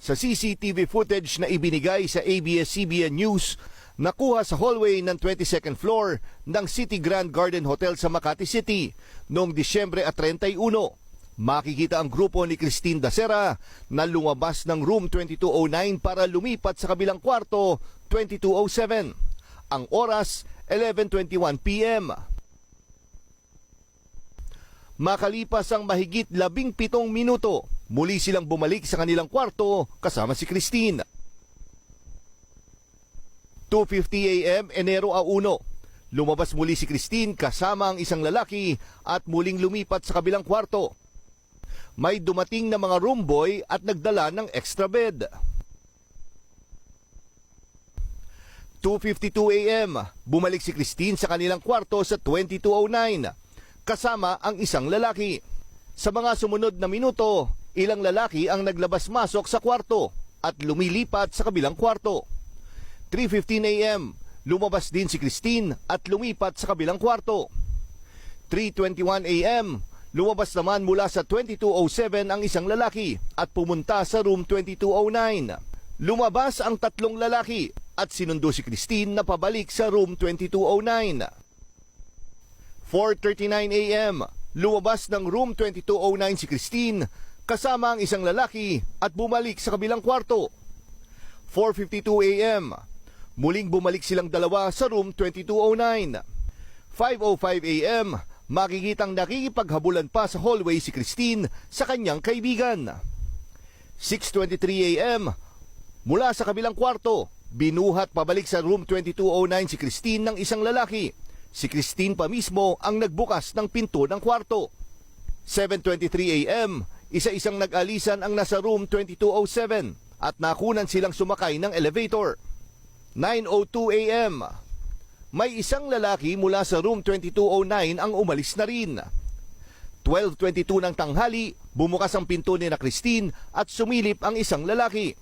sa CCTV footage na ibinigay sa ABS-CBN News, nakuha sa hallway ng 22nd floor ng City Grand Garden Hotel sa Makati City noong Disyembre 31. Makikita ang grupo ni Christine Dacera na lumabas ng room 2209 para lumipat sa kabilang kwarto 2207. Ang oras 11:21 p.m. Makalipas ang mahigit 17 minuto, muli silang bumalik sa kanilang kwarto kasama si Christine. 2:50 a.m. Enero 1. Lumabas muli si Christine kasama ang isang lalaki at muling lumipat sa kabilang kwarto. May dumating na mga room boy at nagdala ng extra bed. 2:52 a.m. Bumalik si Christine sa kanilang kwarto sa 2209 kasama ang isang lalaki. Sa mga sumunod na minuto, ilang lalaki ang naglabas-masok sa kwarto at lumilipat sa kabilang kwarto. 3:15 a.m. Lumabas din si Christine at lumipat sa kabilang kwarto. 3:21 a.m. Lumabas naman mula sa 2207 ang isang lalaki at pumunta sa room 2209. Lumabas ang tatlong lalaki at sinundo si Christine na pabalik sa room 2209. 4:39 a.m. Lumabas ng room 2209 si Christine kasama ang isang lalaki at bumalik sa kabilang kwarto. 4:52 a.m. Muling bumalik silang dalawa sa room 2209. 5:05 a.m. Makikitang nakikipaghabulan pa sa hallway si Christine sa kanyang kaibigan. 6:23 a.m. Mula sa kabilang kwarto, binuhat pabalik sa room 2209 si Christine ng isang lalaki. Si Christine pa mismo ang nagbukas ng pinto ng kwarto. 7:23 a.m. Isa-isang nag-alisan ang nasa room 2207 at nakunan silang sumakay ng elevator. 9:02 a.m. May isang lalaki mula sa room 2209 ang umalis na rin. 12:22 ng tanghali, bumukas ang pinto ni na Christine at sumilip ang isang lalaki.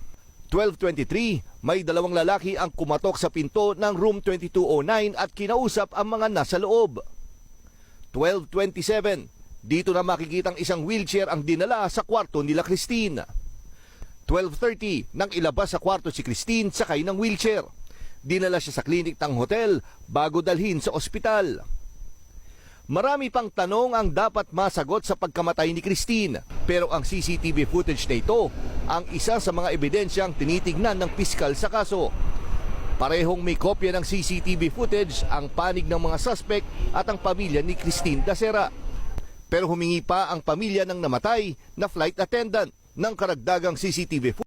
12:23, may dalawang lalaki ang kumatok sa pinto ng room 2209 at kinausap ang mga nasa loob. 12:27, dito na makikitang isang wheelchair ang dinala sa kwarto nila Christine. 12:30, nang ilabas sa kwarto si Christine sakay ng wheelchair. Dinala siya sa klinik ng hotel bago dalhin sa ospital. Marami pang tanong ang dapat masagot sa pagkamatay ni Christine, pero ang CCTV footage na ito ang isa sa mga ebidensyang tinitignan ng piskal sa kaso. Parehong may kopya ng CCTV footage ang panig ng mga suspect at ang pamilya ni Christine Dacera. Pero humingi pa ang pamilya ng namatay na flight attendant ng karagdagang CCTV footage